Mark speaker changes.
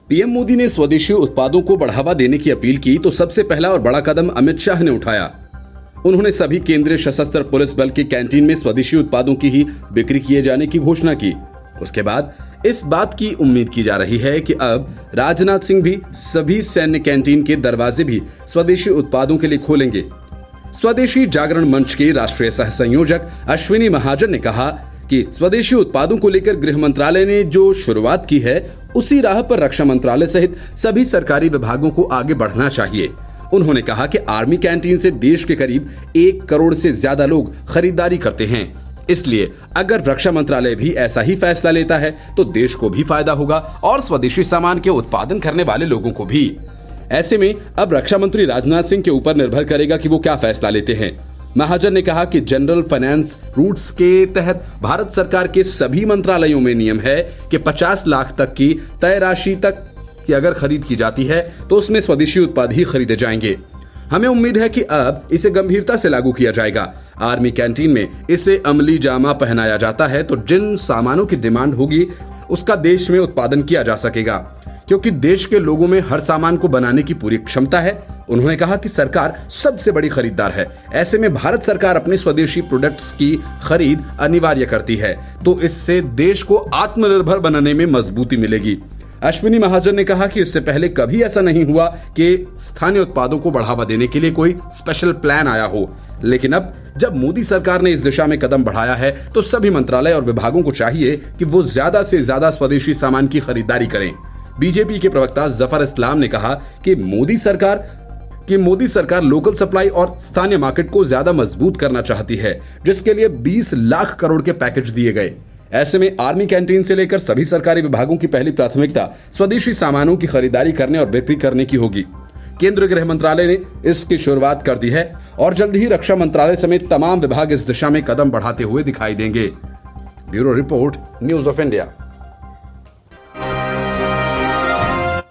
Speaker 1: PM Modi ने स्वदेशी उत्पादों को बढ़ावा देने की अपील की तो सबसे पहला और बड़ा कदम अमित शाह ने उठाया। उन्होंने सभी केंद्रीय सशस्त्र पुलिस बल के कैंटीन में स्वदेशी उत्पादों की ही बिक्री किए जाने की घोषणा की। उसके बाद इस बात की उम्मीद की जा रही है कि अब राजनाथ सिंह भी सभी सैन्य कैंटीन के दरवाजे भी स्वदेशी उत्पादों के लिए खोलेंगे। स्वदेशी जागरण मंच के राष्ट्रीय सह संयोजक अश्विनी महाजन ने कहा कि स्वदेशी उत्पादों को लेकर गृह मंत्रालय ने जो शुरुआत की है उसी राह पर रक्षा मंत्रालय सहित सभी सरकारी विभागों को आगे बढ़ना चाहिए। उन्होंने कहा कि आर्मी कैंटीन से देश के करीब 1 करोड़ से ज्यादा लोग खरीदारी करते हैं, इसलिए अगर रक्षा मंत्रालय भी ऐसा ही फैसला लेता है तो देश को भी फायदा होगा और स्वदेशी सामान के उत्पादन करने वाले लोगों को भी। ऐसे में अब रक्षा मंत्री राजनाथ सिंह के ऊपर निर्भर करेगा कि वो क्या फैसला लेते हैं। महाजन ने कहा कि जनरल फाइनेंस रूट्स के तहत भारत सरकार के सभी मंत्रालयों में नियम है कि 50 लाख तक की तय राशि तक की अगर खरीद की जाती है तो उसमें स्वदेशी उत्पाद ही खरीदे जाएंगे। हमें उम्मीद है कि अब इसे गंभीरता से लागू किया जाएगा। आर्मी कैंटीन में इसे अमली जामा पहनाया जाता है तो जिन सामानों की डिमांड होगी उसका देश में उत्पादन किया जा सकेगा, क्योंकि देश के लोगों में हर सामान को बनाने की पूरी क्षमता है। उन्होंने कहा कि सरकार सबसे बड़ी खरीदार है, ऐसे में भारत सरकार अपने स्वदेशी प्रोडक्ट्स की खरीद अनिवार्य करती है, तो इससे देश को आत्मनिर्भर बनाने में मजबूती मिलेगी। अश्विनी महाजन ने कहा कि इससे पहले कभी ऐसा नहीं हुआ कि स्थानीय उत्पादों को बढ़ावा देने के लिए कोई स्पेशल प्लान आया हो, लेकिन अब जब मोदी सरकार ने इस दिशा में कदम बढ़ाया है तो सभी मंत्रालय और विभागों को चाहिए कि वो ज्यादा से ज्यादा स्वदेशी सामान की खरीदारी करें। बीजेपी के प्रवक्ता जफर इस्लाम ने कहा कि मोदी सरकार लोकल सप्लाई और स्थानीय मार्केट को ज्यादा मजबूत करना चाहती है, जिसके लिए 20 लाख करोड़ के पैकेज दिए गए। ऐसे में आर्मी कैंटीन से लेकर सभी सरकारी विभागों की पहली प्राथमिकता स्वदेशी सामानों की खरीदारी करने और बिक्री करने की होगी। केंद्रीय गृह मंत्रालय ने इसकी शुरुआत कर दी है और जल्द ही रक्षा मंत्रालय समेत तमाम विभाग इस दिशा में कदम बढ़ाते हुए दिखाई देंगे। Bureau report, news of India.